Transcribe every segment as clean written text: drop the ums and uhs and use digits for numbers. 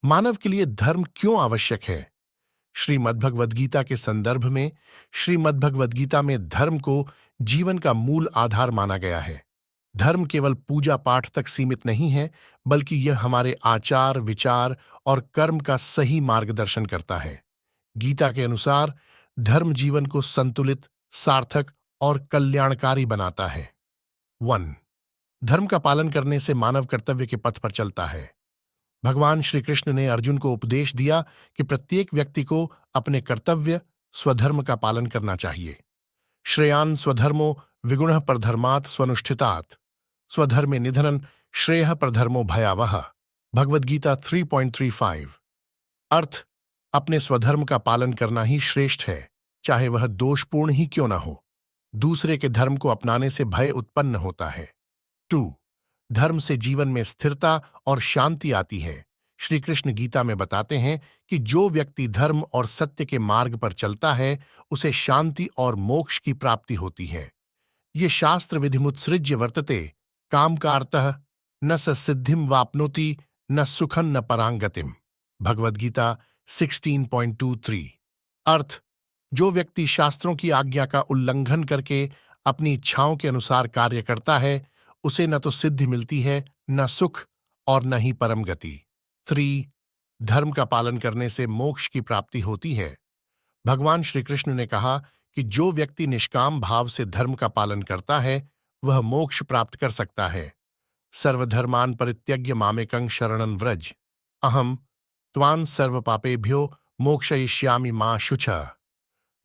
मानव के लिए धर्म क्यों आवश्यक है? श्रीमद्भगवद्गीता के संदर्भ में श्रीमद्भगवद्गीता में धर्म को जीवन का मूल आधार माना गया है। धर्म केवल पूजा पाठ तक सीमित नहीं है, बल्कि यह हमारे आचार, विचार और कर्म का सही मार्गदर्शन करता है। गीता के अनुसार धर्म जीवन को संतुलित, सार्थक और कल्याणकारी बनाता है। 1. धर्म का पालन करने से मानव कर्तव्य के पथ पर चलता है। भगवान श्री कृष्ण ने अर्जुन को उपदेश दिया कि प्रत्येक व्यक्ति को अपने कर्तव्य, स्वधर्म का पालन करना चाहिए। श्रेयान् स्वधर्मो विगुणः परधर्मात् स्वनुष्ठितात् स्वधर्मे निधनं श्रेयः परधर्मो भयावह। भगवद गीता 3.35। अर्थ: अपने स्वधर्म का पालन करना ही श्रेष्ठ है, चाहे वह दोषपूर्ण ही क्यों न हो। दूसरे के धर्म को अपनाने से भय उत्पन्न होता है। 2. धर्म से जीवन में स्थिरता और शांति आती है। श्री कृष्ण गीता में बताते हैं कि जो व्यक्ति धर्म और सत्य के मार्ग पर चलता है, उसे शांति और मोक्ष की प्राप्ति होती है। ये शास्त्र विधिमुत्सृज्य वर्तते, काम का अर्थः न स सिद्धिम वाप्नोति न सुखं न परांगतिम। भगवद गीता 16.23। अर्थ: जो व्यक्ति शास्त्रों की आज्ञा का उल्लंघन करके अपनी इच्छाओं के अनुसार कार्य करता है, उसे न तो सिद्धि मिलती है, न सुख और न ही परम गति। 3. धर्म का पालन करने से मोक्ष की प्राप्ति होती है। भगवान श्री कृष्ण ने कहा कि जो व्यक्ति निष्काम भाव से धर्म का पालन करता है, वह मोक्ष प्राप्त कर सकता है। सर्वधर्मान् परित्यज्य मामेकं शरणं व्रज, अहम त्वां सर्व पापेभ्यो मोक्षयिष्यामि मा शुचः।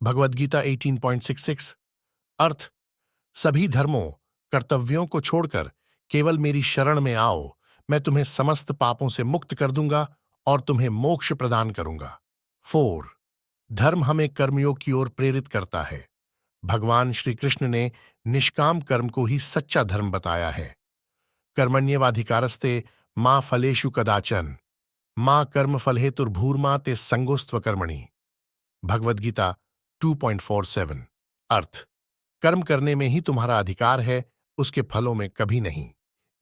भगवद गीता 18.66। अर्थ: सभी धर्मों, कर्तव्यों को छोड़कर केवल मेरी शरण में आओ, मैं तुम्हें समस्त पापों से मुक्त कर दूंगा और तुम्हें मोक्ष प्रदान करूंगा। 4. धर्म हमें कर्मयोग की ओर प्रेरित करता है। भगवान श्री कृष्ण ने निष्काम कर्म को ही सच्चा धर्म बताया है। कर्मण्येवाधिकारस्ते मा फलेषु कदाचन मा कर्म फलहेतुर्भूर्मा ते संगोस्त्व कर्मणि। भगवद गीता 2.47। अर्थ: कर्म करने में ही तुम्हारा अधिकार है, उसके फलों में कभी नहीं।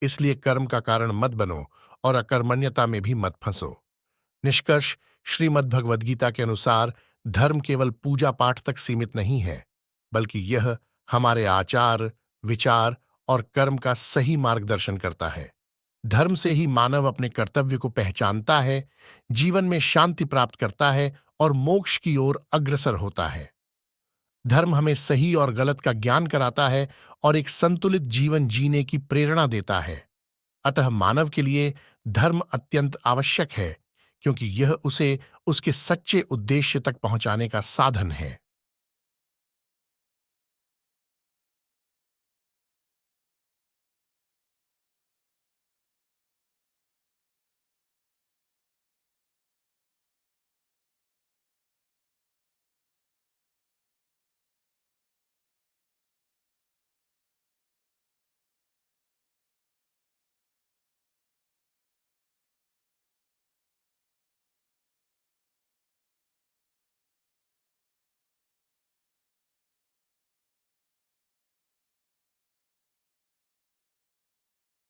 इसलिए कर्म का कारण मत बनो और अकर्मण्यता में भी मत फंसो। निष्कर्ष: श्रीमद्भगवद्गीता के अनुसार धर्म केवल पूजा पाठ तक सीमित नहीं है, बल्कि यह हमारे आचार, विचार और कर्म का सही मार्गदर्शन करता है। धर्म से ही मानव अपने कर्तव्य को पहचानता है, जीवन में शांति प्राप्त करता है और मोक्ष की ओर अग्रसर होता है। धर्म हमें सही और गलत का ज्ञान कराता है और एक संतुलित जीवन जीने की प्रेरणा देता है। अतः मानव के लिए धर्म अत्यंत आवश्यक है, क्योंकि यह उसे उसके सच्चे उद्देश्य तक पहुंचाने का साधन है।